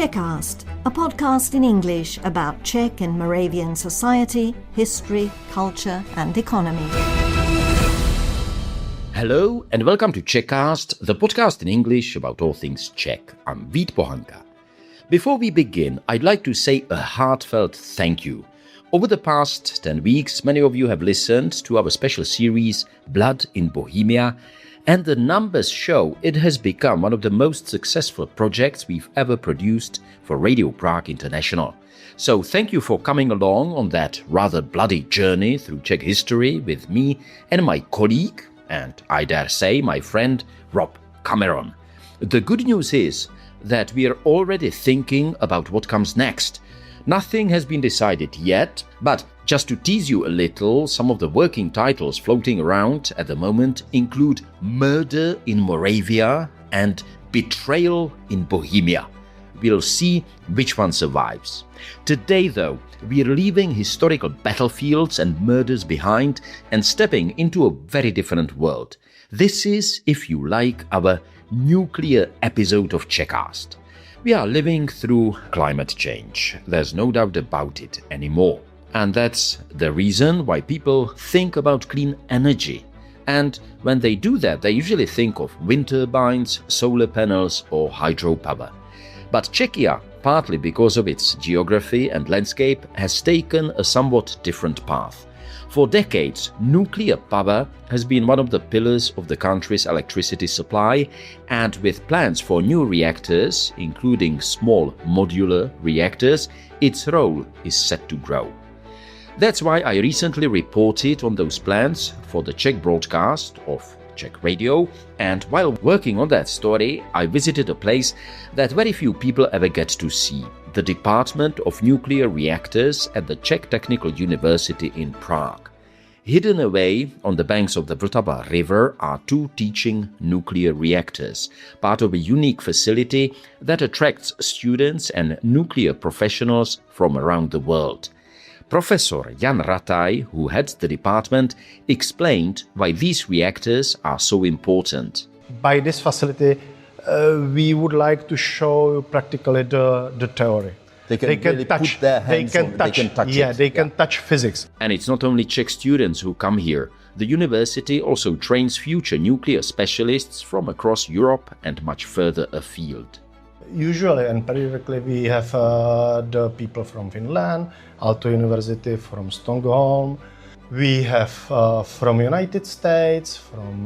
Czechast, a podcast in English about Czech and Moravian society, history, culture and economy. Hello and welcome to Czechast, the podcast in English about all things Czech. I'm Vít Pohanka. Before we begin, I'd like to say a heartfelt thank you. Over the past 10 weeks, many of you have listened to our special series, Blood in Bohemia, and the numbers show it has become one of the most successful projects we've ever produced for Radio Prague International. So thank you for coming along on that rather bloody journey through Czech history with me and my colleague, and I dare say my friend Rob Cameron. The good news is that we are already thinking about what comes next. Nothing has been decided yet, but just to tease you a little, some of the working titles floating around at the moment include Murder in Moravia and Betrayal in Bohemia. We'll see which one survives. Today, though, we are leaving historical battlefields and murders behind and stepping into a very different world. This is, if you like, our nuclear episode of Czechast. We are living through climate change. There's no doubt about it anymore. And that's the reason why people think about clean energy. And when they do that, they usually think of wind turbines, solar panels or hydropower. But Czechia, partly because of its geography and landscape, has taken a somewhat different path. For decades, nuclear power has been one of the pillars of the country's electricity supply, and with plans for new reactors, including small modular reactors, its role is set to grow. That's why I recently reported on those plans for the Czech broadcast of Czech radio, and while working on that story, I visited a place that very few people ever get to see, the Department of Nuclear Reactors at the Czech Technical University in Prague. Hidden away on the banks of the Vltava River are two teaching nuclear reactors, part of a unique facility that attracts students and nuclear professionals from around the world. Professor Jan Rataj, who heads the department, explained why these reactors are so important. By this facility, we would like to show practically the theory. They can really touch, put their hands on it. They can touch it. They can touch physics. And it's not only Czech students who come here. The university also trains future nuclear specialists from across Europe and much further afield. Usually and periodically we have the people from Finland, Aalto University, from Stockholm. We have from United States, from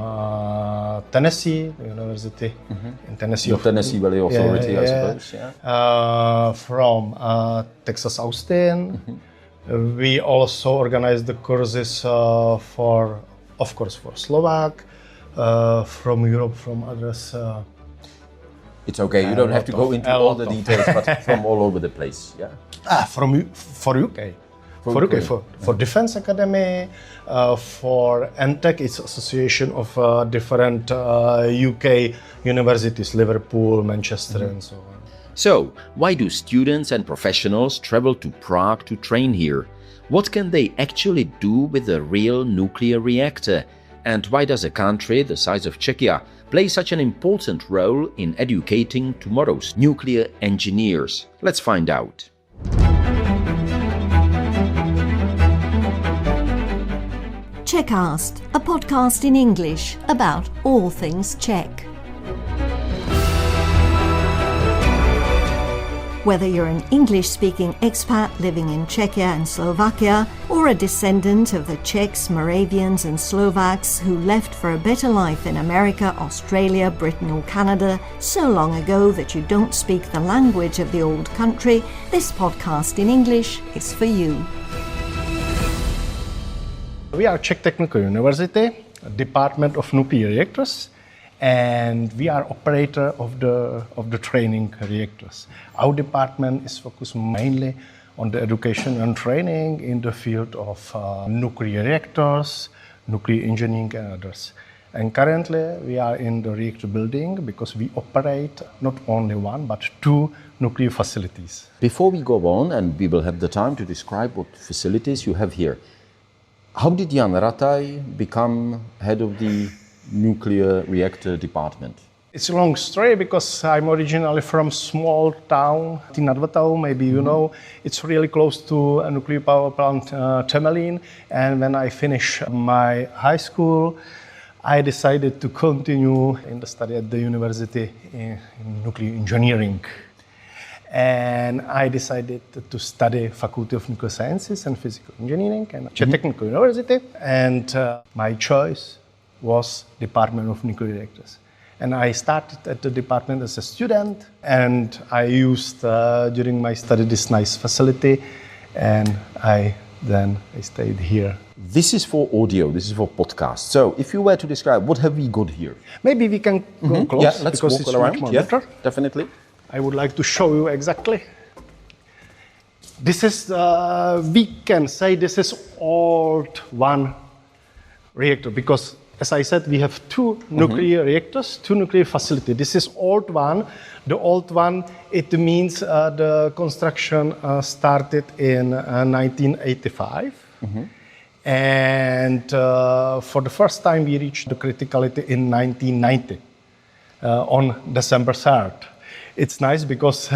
Tennessee University, in Tennessee. The Tennessee Valley Authority, I suppose. From Texas Austin. We also organize the courses for Slovak, from Europe, from others. It's okay, you don't have to go into all the details, but from all over the place, yeah? For UK. For Defense Academy, for NTEC, it's association of different UK universities, Liverpool, Manchester and so on. So, why do students and professionals travel to Prague to train here? What can they actually do with a real nuclear reactor? And why does a country the size of Czechia play such an important role in educating tomorrow's nuclear engineers? Let's find out. Czechast, a podcast in English about all things Czech. Whether you're an English-speaking expat living in Czechia and Slovakia, or a descendant of the Czechs, Moravians and Slovaks who left for a better life in America, Australia, Britain or Canada so long ago that you don't speak the language of the old country, this podcast in English is for you. We are Czech Technical University, Department of Nuclear Reactors, and we are operator of the training reactors. Our department is focused mainly on the education and training in the field of nuclear reactors, nuclear engineering and others. And currently we are in the reactor building because we operate not only one but two nuclear facilities. Before we go on, and we will have the time to describe what facilities you have here, how did Jan Rataj become head of the nuclear reactor department? It's a long story because I'm originally from small town, Tinadvatau, maybe you know. It's really close to a nuclear power plant, Temelín. And when I finished my high school, I decided to continue in the study at the university in nuclear engineering. And I decided to study Faculty of Nuclear Sciences and Physical Engineering at Czech Technical University. And my choice was Department of Nuclear Reactors. And I started at the department as a student, and I used during my study this nice facility, and I stayed here. This is for audio, this is for podcast. So if you were to describe, what have we got here? Maybe we can go close, Yeah, let's because walk it's around. much more Yeah, better. definitely. I would like to show you exactly. This is, we can say this is old one reactor, because as I said, we have two nuclear reactors, two nuclear facilities. This is old one. The old one, it means the construction started in 1985. And for the first time, we reached the criticality in 1990 on December 3rd. It's nice because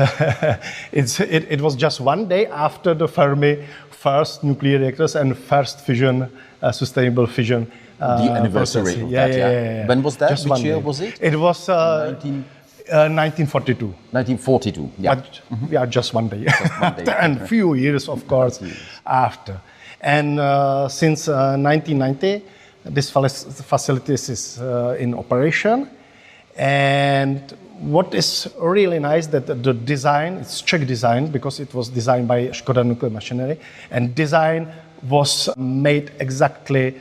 it was just one day after the Fermi first nuclear reactors and first fission, sustainable fission. The anniversary process. of that, yeah. When was that? Just Which year was it? It was 1942. 1942, yeah. But we are just one day. one day. And few years, of course, after. And since 1990, this facility is in operation. And what is really nice that the design, it's Czech design, because it was designed by Škoda Nuclear Machinery, and design was made exactly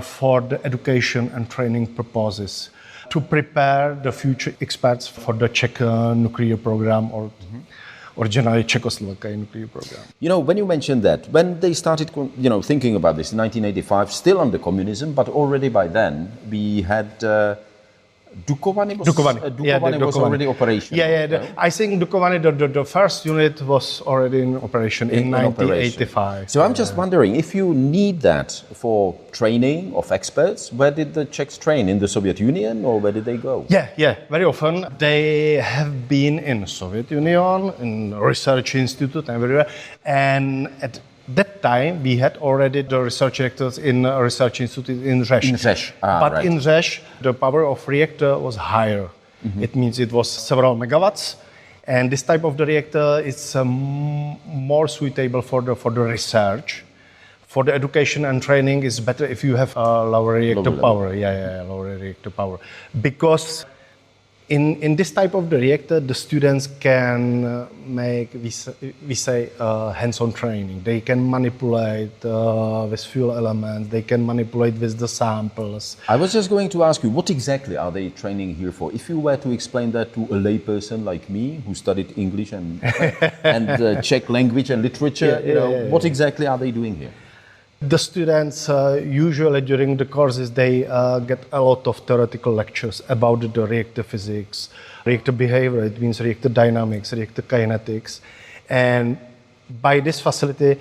for the education and training purposes to prepare the future experts for the Czech nuclear program or originally Czechoslovakia nuclear program. You know, when you mentioned that, when they started, thinking about this in 1985, still under communism, but already by then we had Dukovany was already operational. Yeah. I think Dukovany, the first unit was already in operation in 1985. So I'm just wondering, if you need that for training of experts, where did the Czechs train? In the Soviet Union, or where did they go? Yeah. Very often they have been in Soviet Union, in research institute, everywhere, and at that time, we had already the research reactors in a research institute in Rzesz. In Rzesz, but in Rzesz, the power of reactor was higher. It means it was several megawatts, and this type of the reactor is more suitable for the research. For the education and training, it's better if you have lower reactor power. Lower reactor power, because in this type of the reactor, the students can make, we say, hands-on training. They can manipulate with fuel elements. They can manipulate with the samples. I was just going to ask you, what exactly are they training here for? If you were to explain that to a layperson like me, who studied English and Czech language and literature, what exactly are they doing here? The students, usually during the courses, they get a lot of theoretical lectures about the reactor physics, reactor behavior, it means reactor dynamics, reactor kinetics. And by this facility,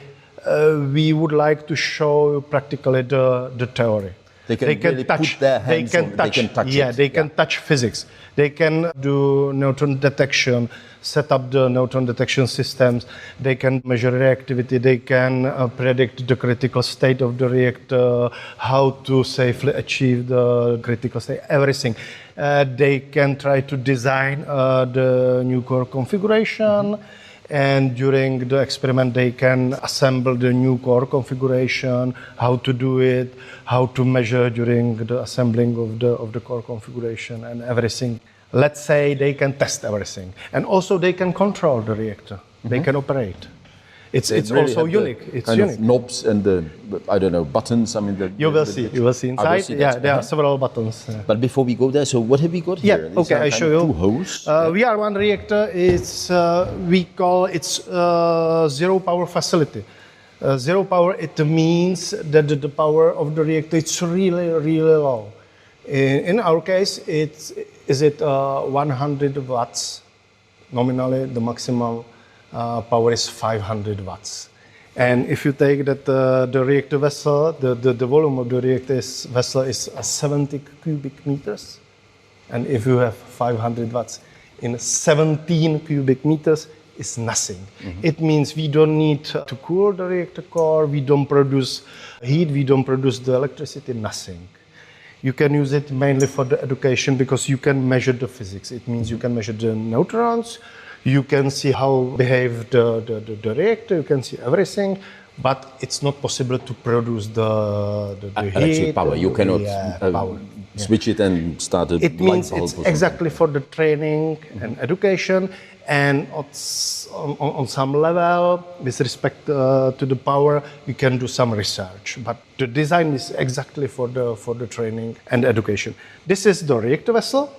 we would like to show practically the theory. They can really put their hands on it, they can touch it. Yeah, they can touch physics. They can do neutron detection, set up the neutron detection systems. They can measure reactivity. They can predict the critical state of the reactor, how to safely achieve the critical state, everything. They can try to design the new core configuration. And during the experiment, they can assemble the new core configuration, how to do it, how to measure during the assembling of the core configuration and everything. Let's say they can test everything. And also they can control the reactor. They can operate. It's really also unique. It's kind unique. Of knobs and the, I don't know, buttons. I mean, you will see inside. There are several buttons. But before we go there, so what have we got here? Okay, I show you. Two hosts. We are one reactor. It's we call it zero power facility. Zero power. It means that the power of the reactor it's really low. In our case, it's 100 watts. Nominally, the maximum power is 500 watts. And if you take that the reactor vessel, the volume of the reactor vessel is 70 cubic meters. And if you have 500 watts in 17 cubic meters, it's nothing. It means we don't need to cool the reactor core, we don't produce heat, we don't produce the electricity, nothing. You can use it mainly for the education because you can measure the physics. It means you can measure the neutrons, you can see how behave the reactor, you can see everything, but it's not possible to produce the electric heat. power. You cannot Power. switch it and start a It light means bulb or it's something. exactly for the training and education, and on some level, with respect to the power, we can do some research. But the design is exactly for the training and education. This is the reactor vessel,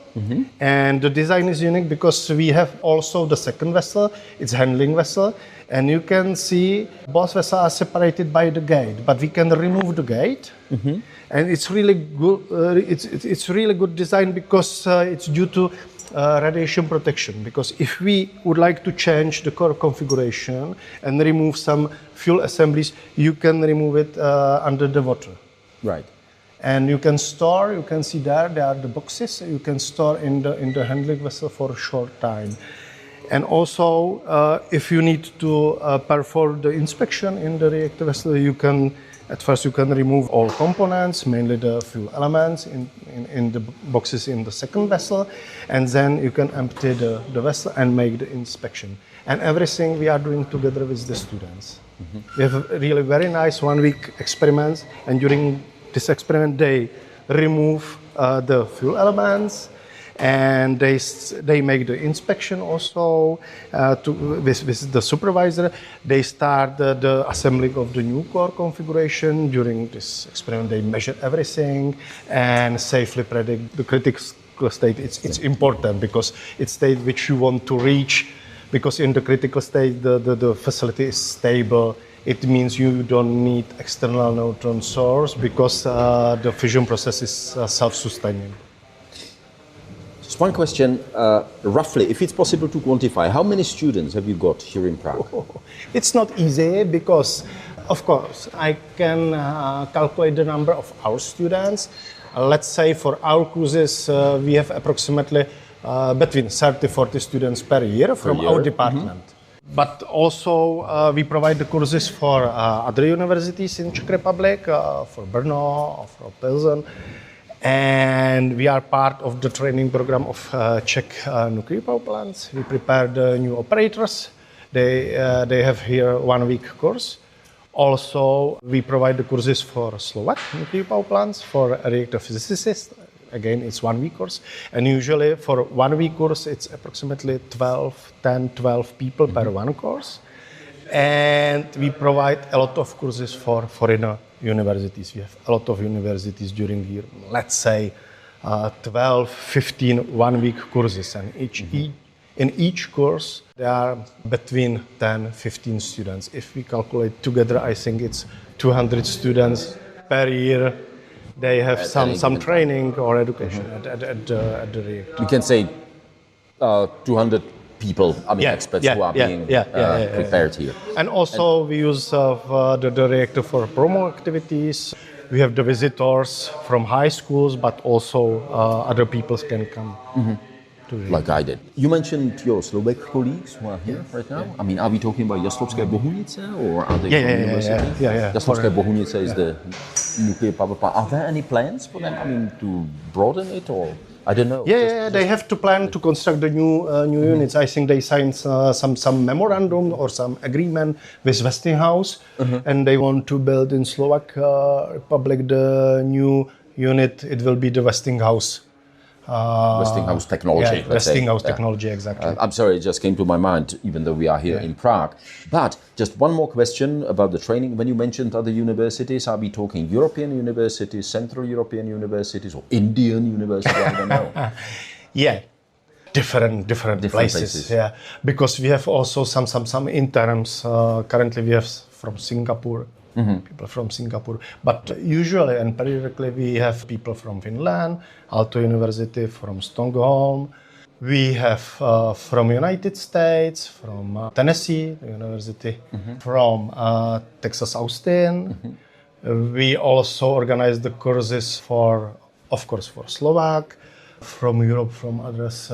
and the design is unique because we have also the second vessel. It's handling vessel, and you can see both vessels are separated by the gate, but we can remove the gate. And it's really good. It's really good design because it's due to radiation protection. Because if we would like to change the core configuration and remove some fuel assemblies, you can remove it under the water. Right. And you can store. You can see there are the boxes. You can store in the handling vessel for a short time. And also, if you need to perform the inspection in the reactor vessel, you can. At first, you can remove all components, mainly the fuel elements in the boxes in the second vessel, and then you can empty the vessel and make the inspection. And everything we are doing together with the students. We have really very nice 1 week experiments, and during this experiment, they remove the fuel elements, and they make the inspection also with the supervisor. They start the assembling of the new core configuration. During this experiment, they measure everything and safely predict the critical state. It's important because it's state which you want to reach, because in the critical state, the facility is stable. It means you don't need external neutron source because the fission process is self-sustaining. Just one question, roughly, if it's possible to quantify, how many students have you got here in Prague? It's not easy because, of course, I can calculate the number of our students. Let's say for our courses, we have approximately between 30-40 students per year from our department. But also we provide the courses for other universities in Czech Republic, for Brno, for Pilsen. And we are part of the training program of Czech nuclear power plants. We prepare the new operators. They have here 1 week course. Also, we provide the courses for Slovak nuclear power plants, for reactor physicists. Again, it's 1 week course. And usually for 1 week course, it's approximately 12 people per one course. And we provide a lot of courses for foreign universities. We have a lot of universities during the year, let's say 12, 15 1 week courses. And in each course, there are between 10, 15 students. If we calculate together, I think it's 200 students per year. They have some training or education at the reactor. We can say 200 people, experts who are being prepared here. And also we use the reactor for promo activities. We have the visitors from high schools, but also other people can come. Like I did. You mentioned your Slovak colleagues who are here right now. I mean, are we talking about Jaslovské Bohunice or are they from university? Yeah. Jaslovské Bohunice is the nuclear power plant. Are there any plans for them? I mean, to broaden it or? I don't know. They have to plan to construct the new units. I think they signed some memorandum or some agreement with Westinghouse, and they want to build in Slovak Republic the new unit. It will be the Westinghouse. Westinghouse technology. Westinghouse technology, exactly. I'm sorry, it just came to my mind, even though we are here in Prague. But just one more question about the training. When you mentioned other universities, are we talking European universities, Central European universities, or Indian universities? I don't know. Different places. Yeah, because we have also some interns. Currently, we have from Singapore. People from Singapore, but usually and periodically we have people from Finland, Aalto University, from Stockholm. We have from United States, from Tennessee University, from Texas Austin. We also organize the courses for Slovak, from Europe, from others.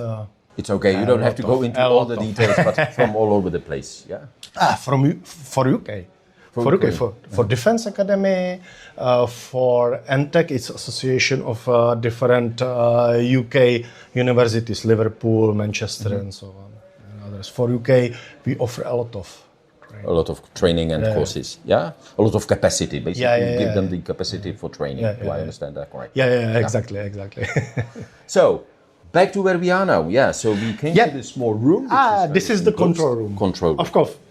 It's okay, you don't have to go into all the details, but from all over the place, yeah? For UK. For Defense Academy, for NTEC, it's association of different UK universities, Liverpool, Manchester, and so on, and others. For UK, we offer a lot of training. A lot of training and courses, yeah? A lot of capacity, basically. Give them the capacity for training. Do I understand that correctly? Yeah, exactly. So, back to where we are now. Yeah, so we came to this small room. This is the control room.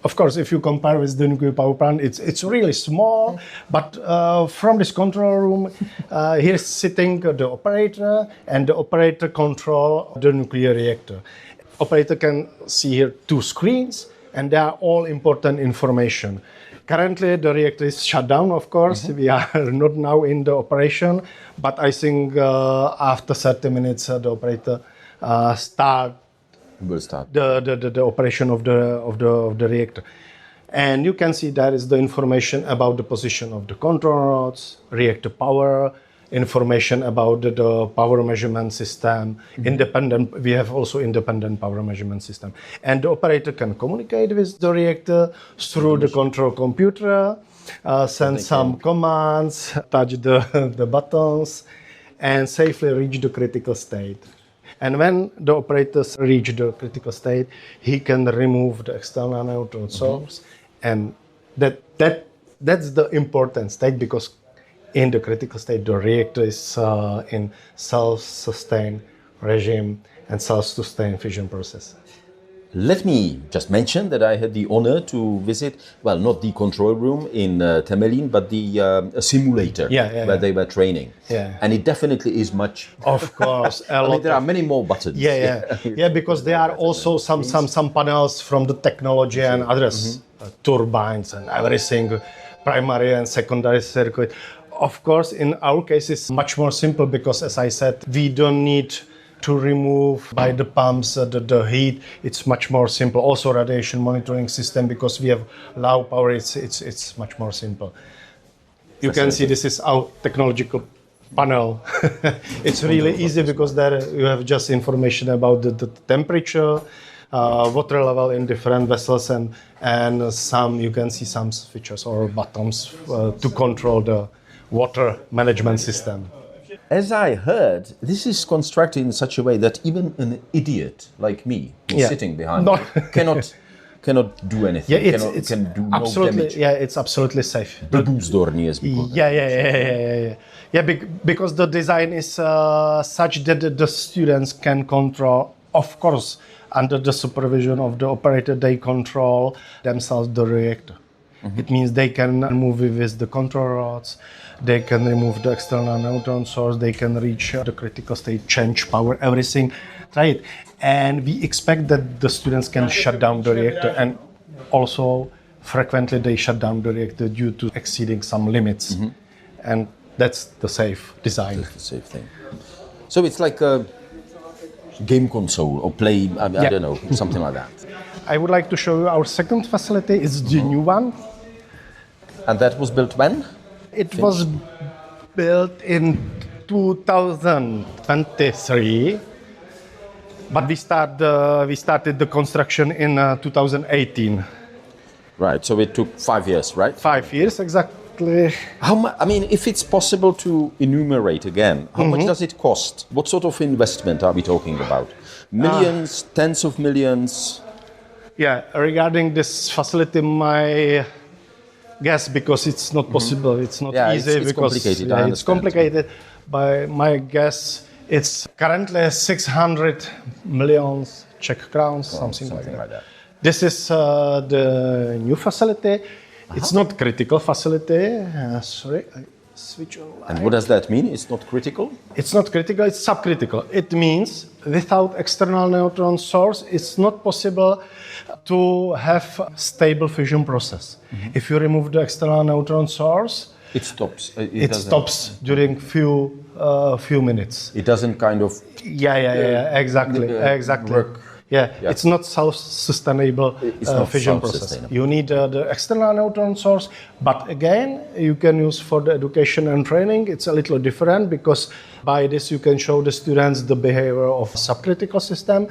Of course, if you compare with the nuclear power plant, it's really small. But from this control room, here is sitting the operator, and the operator control the nuclear reactor. Operator can see here 2 screens, and they are all important information. Currently, the reactor is shut down, of course. We are not now in the operation, but I think after 30 minutes, the operator will start the operation of the reactor. And you can see that is the information about the position of the control rods, reactor power, information about the power measurement system, we have also independent power measurement system. And the operator can communicate with the reactor through the control computer, send some commands, touch the buttons, and safely reach the critical state. And when the operators reach the critical state, he can remove the external neutron source, and that's the important state, because in the critical state, the reactor is in self-sustained regime and self-sustained fission process. Let me just mention that I had the honor to visit, well, not the control room in Temelín, but the simulator where they were training. Yeah. And it definitely is much. Of course. There are many more buttons. Yeah, because there are also some panels from the technology and others, turbines and everything, primary and secondary circuit. Of course, in our case, it's much more simple because, as I said, we don't need to remove by the pumps the heat. It's much more simple. Also, radiation monitoring system, because we have low power. It's much more simple. You can see this is our technological panel. It's really easy because there you have just information about the temperature, water level in different vessels, and some you can see some switches or buttons to control the water management system. As I heard, this is constructed in such a way that even an idiot like me, who's sitting behind me, cannot do anything. Can do no damage. Yeah, it's absolutely safe. Bebuzdorný, as we call it. Yeah, because the design is such that the students can control, of course, under the supervision of the operator, they control themselves the reactor. It means they can move with the control rods, they can remove the external neutron source, they can reach the critical state, change power, everything, right? And we expect that the students can shut down the reactor, and also frequently they shut down the reactor due to exceeding some limits. And that's the safe design. That's the safe thing. So it's like a game console or play, I don't know, something like that. I would like to show you our second facility. It's the new one. And that was built when? It was built in 2023, but we started the construction in 2018. Right, so it took 5 years, right? 5 years, exactly. I mean, if it's possible to enumerate again, how much does it cost? What sort of investment are we talking about? Millions, tens of millions? Yeah, regarding this facility, my guess, because it's not possible, it's not easy, it's because complicated. It's complicated. By my guess, it's currently 600 million Czech crowns, something like that. This is the new facility. It's not critical facility. Sorry, I switch on. And what does that mean? It's not critical? It's not critical, it's subcritical. It means without external neutron source, it's not possible to have a stable fission process. If you remove the external neutron source, it stops. It stops during few minutes. It doesn't kind of exactly. work. It's not self-sustainable not fission process. self-sustainable. You need the external neutron source, but again, you can use for the education and training. It's a little different because by this you can show the students the behavior of subcritical system,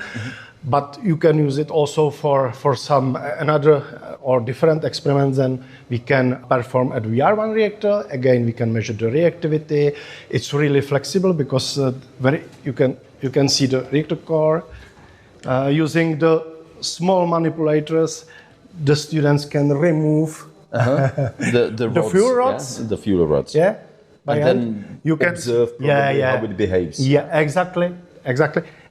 but you can use it also for some another or different experiments than we can perform at VR1 reactor. Again, we can measure the reactivity. It's really flexible because you can see the reactor core. Using the small manipulators, the students can remove the rods, fuel rods. Yeah? The fuel rods. Yeah. By And hand. then You can observe probably how it behaves. Yeah, exactly.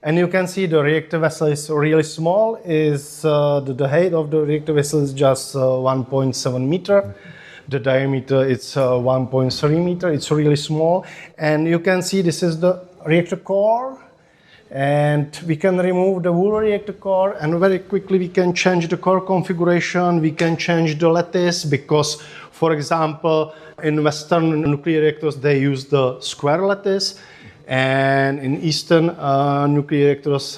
And you can see the reactor vessel is really small. The height of the reactor vessel is just 1.7 meter. The diameter is 1.3 meter. It's really small. And you can see this is the reactor core. And we can remove the whole reactor core, and very quickly we can change the core configuration. We can change the lattice because, for example, in Western nuclear reactors they use the square lattice, and in Eastern nuclear reactors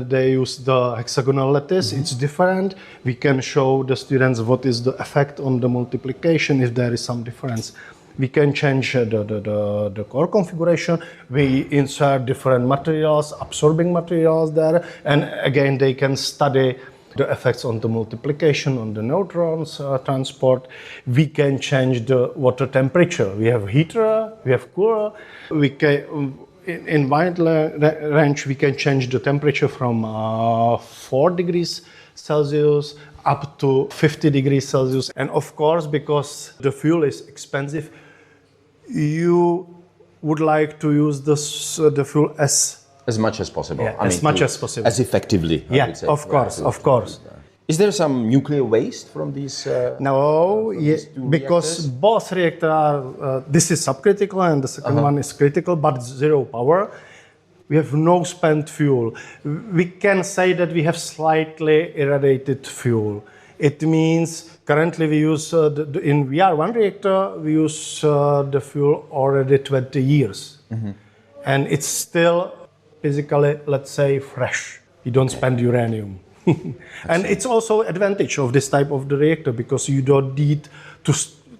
they use the hexagonal lattice. It's different. We can show the students what is the effect on the multiplication if there is some difference. We can change the core configuration. We insert different materials, absorbing materials there, and again they can study the effects on the multiplication, on the neutrons transport. We can change the water temperature. We have heater, we have cooler. We can, in wide range, we can change the temperature from 4 degrees Celsius up to 50 degrees Celsius. And of course, because the fuel is expensive, you would like to use the fuel as much as possible. As possible. As effectively, I would say. Of course. Is there some nuclear waste from these? No, these two because reactors? both reactors are, this is subcritical and the second one is critical, but zero power. We have no spent fuel. We can say that we have slightly irradiated fuel. It means currently we use, in VR1 reactor, we use the fuel already 20 years. And it's still physically, let's say, fresh. You don't spend uranium. And it's also advantage of this type of the reactor because you don't need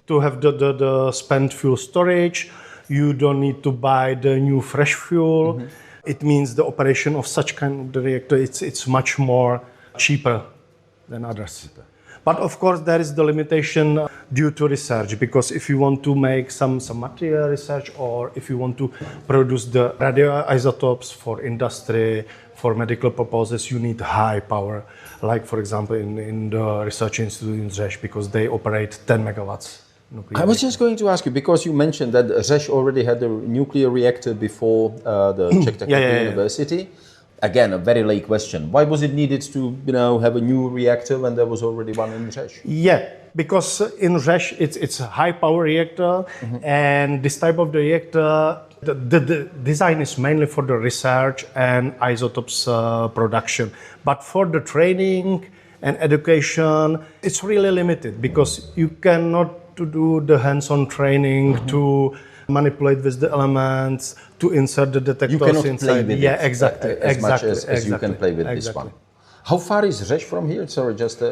to have the spent fuel storage. You don't need to buy the new fresh fuel. It means the operation of such kind of the reactor, it's much more cheaper than others. But of course, there is the limitation due to research, because if you want to make some material research, or if you want to produce the radioisotopes for industry, for medical purposes, you need high power. Like, for example, in the research institute in Czech, because they operate 10 megawatts. I was just going to ask you, because you mentioned that Czech already had a nuclear reactor before the Czech Technical University. Again, a very late question. Why was it needed to, have a new reactor when there was already one in Czech? Yeah, because in Czech it's a high power reactor, and this type of the reactor, the design is mainly for the research and isotopes production. But for the training and education, it's really limited because you cannot do the hands-on training to manipulate with the elements, to insert the detectors you cannot inside. Play with it exactly. As much as you can play with this one. How far is Řeš from here? Sorry, just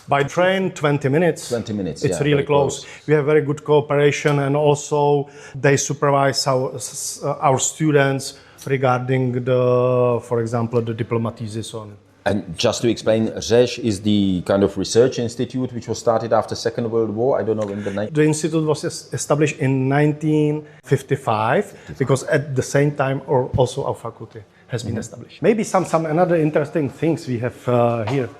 by train, 20 minutes. 20 minutes. It's really close. We have very good cooperation, and also they supervise our students regarding for example, the diploma thesis on. And just to explain, Řeš is the kind of research institute which was started after Second World War. I don't know when the name. The institute was established in 1955 because at the same time, also our faculty has been established. Maybe some another interesting things we have here.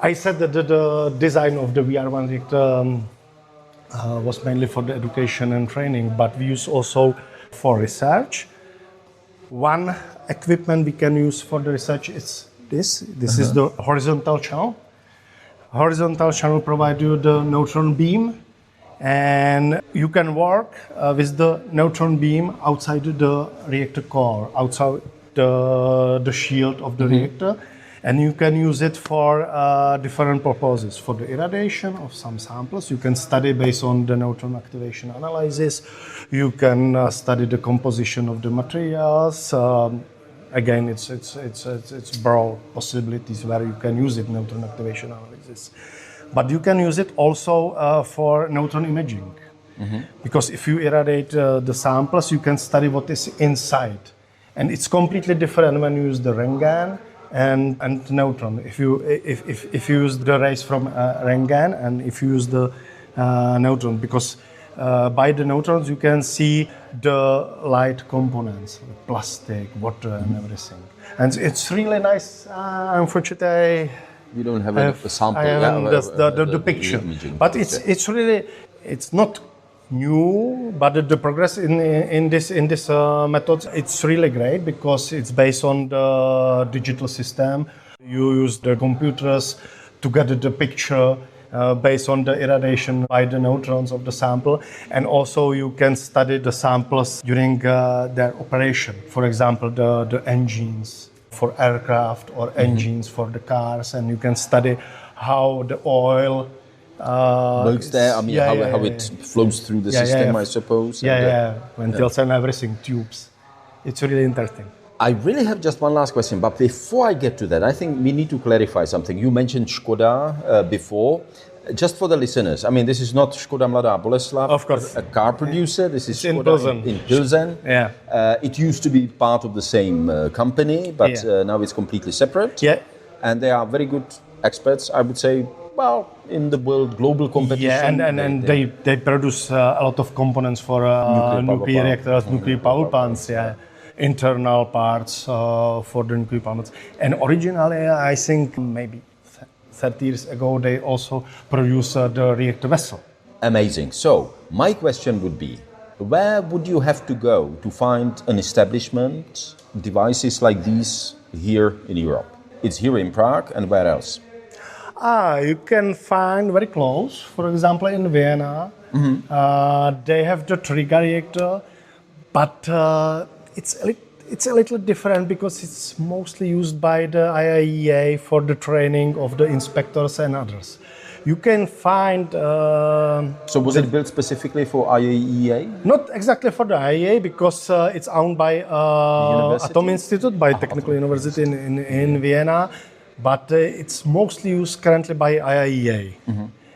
I said that the design of the VR1 reactor was mainly for the education and training, but we use also for research. One equipment we can use for the research is this is the horizontal channel. Horizontal channel provides you the neutron beam, and you can work with the neutron beam outside the reactor core, outside the shield of the reactor, and you can use it for different purposes. For the irradiation of some samples, you can study based on the neutron activation analysis. You can study the composition of the materials. again, it's broad possibilities where you can use it, neutron activation analysis. But you can use it also for neutron imaging. Because if you irradiate the samples, you can study what is inside. And it's completely different when you use the Rengen and neutron. If you use the rays from Rengen and if you use the neutron, because by the neutrons you can see the light components, plastic, water, and everything. And it's really nice. Unfortunately, We don't have a sample. The picture, but it's really, it's not new, but the progress in this methods, it's really great because it's based on the digital system. You use the computers to get the picture based on the irradiation by the neutrons of the sample, and also you can study the samples during their operation. For example, the engines for aircraft or engines for the cars, and you can study how the oil works there. I mean, how it flows through the system, I suppose. Ventils and everything, tubes. It's really interesting. I really have just one last question, but before I get to that, I think we need to clarify something. You mentioned Škoda before. Just for the listeners, I mean, this is not Škoda Mladá Boleslav, of course, a car producer. This is Škoda in Pilsen. Yeah. It used to be part of the same company, but now it's completely separate. Yeah. And they are very good experts, I would say, well, in the world global competition. Yeah, and they produce a lot of components for nuclear reactors, nuclear power plants, internal parts for the nuclear power plants. And originally, I think maybe 30 years ago, they also produced the reactor vessel. Amazing. So, my question would be, where would you have to go to find an establishment, devices like these here in Europe? It's here in Prague, and where else? You can find very close, for example, in Vienna. They have the trigger reactor, but it's a little different because it's mostly used by the IAEA for the training of the inspectors and others. You can find... So was it built specifically for IAEA? Not exactly for the IAEA, because it's owned by Atom Institute, by Technical University in Vienna, but it's mostly used currently by IAEA.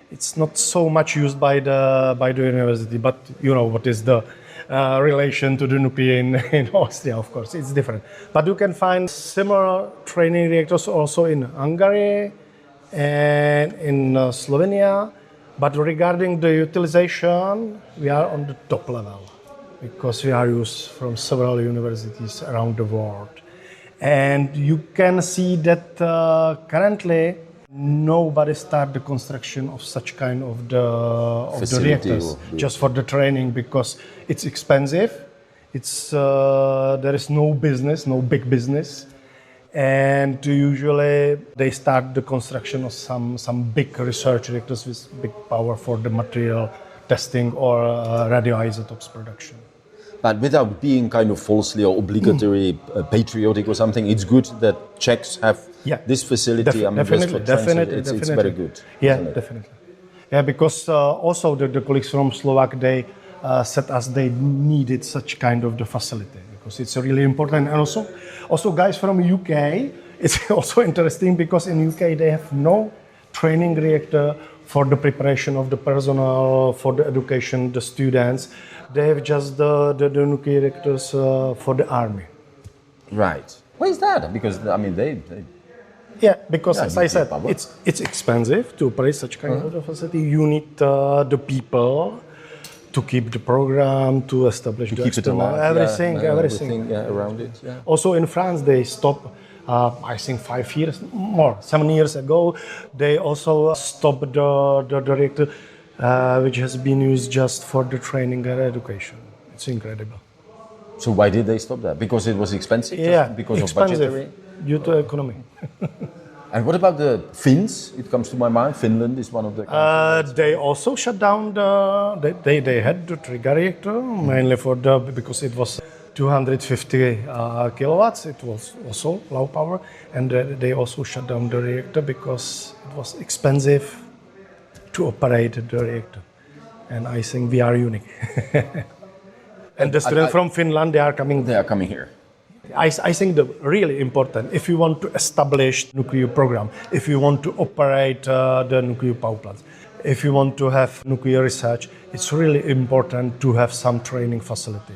It's not so much used by the university, but you know what is the relation to the nuclear in Austria, of course, it's different. But you can find similar training reactors also in Hungary and in Slovenia. But regarding the utilization, we are on the top level because we are used from several universities around the world. And you can see that currently nobody start the construction of such kind of the reactors just for the training because it's expensive. It's there is no business, no big business, and usually they start the construction of some big research reactors with big power for the material testing or radioisotopes production. But without being kind of falsely or obligatory patriotic or something, it's good that Czechs have this facility. Definitely. It's very good. Yeah, definitely. Yeah, because also the colleagues from Slovak, they said us they needed such kind of the facility because it's really important. And also guys from UK, it's also interesting because in UK they have no training reactor for the preparation of the personnel, for the education, the students. They have just the nuclear reactors for the army. Right. Why is that? Because I mean they because as I said, it's expensive to operate such kind of a facility. You need the people to keep the program, to establish the external, everything around it. Yeah. Also in France, they stopped. I think 7 years ago, they also stopped the reactor, which has been used just for the training and education. It's incredible. So why did they stop that? Because it was expensive? Because of budgetary? Due to economy. And what about the Finns? It comes to my mind. Finland is one of the countries. They also shut down they had the trigger reactor, mainly because it was 250 kilowatts. It was also low power, and they also shut down the reactor because it was expensive to operate the reactor. And I think we are unique. And the students from Finland, they are coming. They are coming here. I think the really important, if you want to establish nuclear program, if you want to operate the nuclear power plants, if you want to have nuclear research, it's really important to have some training facility.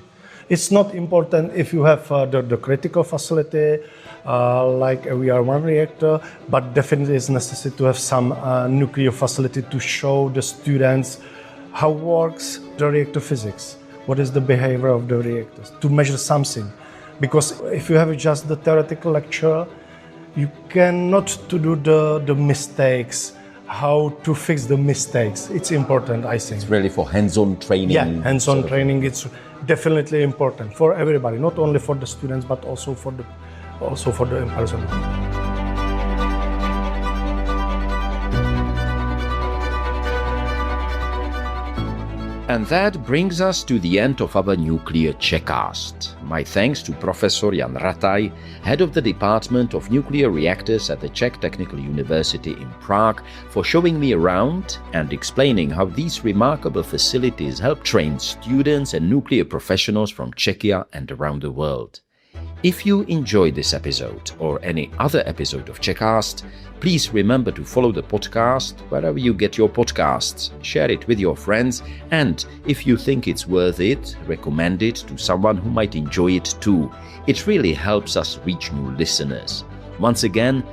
It's not important if you have the critical facility, like we are one reactor, but definitely it's necessary to have some nuclear facility to show the students how works the reactor physics, what is the behavior of the reactors, to measure something. Because if you have just the theoretical lecture, you cannot to do the mistakes, how to fix the mistakes. It's important, I think. It's really for hands-on training. Yeah, hands-on training, it's definitely important for everybody, not only for the students, but also for the personnel. And that brings us to the end of our nuclear Czechast. My thanks to Professor Jan Rataj, head of the Department of Nuclear Reactors at the Czech Technical University in Prague, for showing me around and explaining how these remarkable facilities help train students and nuclear professionals from Czechia and around the world. If you enjoyed this episode or any other episode of Czechast, please remember to follow the podcast wherever you get your podcasts, share it with your friends, and if you think it's worth it, recommend it to someone who might enjoy it too. It really helps us reach new listeners. Once again,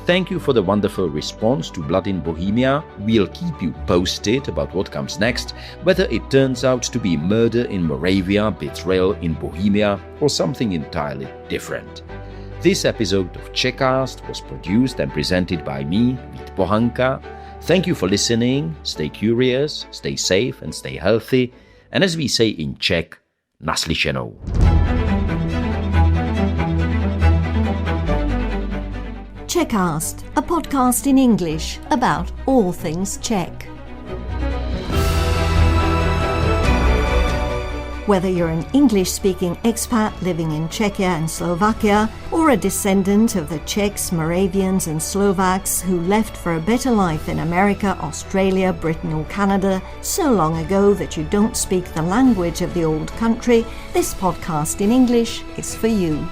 thank you for the wonderful response to Blood in Bohemia. We'll keep you posted about what comes next, whether it turns out to be murder in Moravia, betrayal in Bohemia, or something entirely different. This episode of Czechast was produced and presented by me, Vít Pohanka. Thank you for listening, stay curious, stay safe and stay healthy, and as we say in Czech, naslyšenou. Czechast, a podcast in English about all things Czech. Whether you're an English-speaking expat living in Czechia and Slovakia, or a descendant of the Czechs, Moravians and Slovaks who left for a better life in America, Australia, Britain or Canada so long ago that you don't speak the language of the old country, this podcast in English is for you.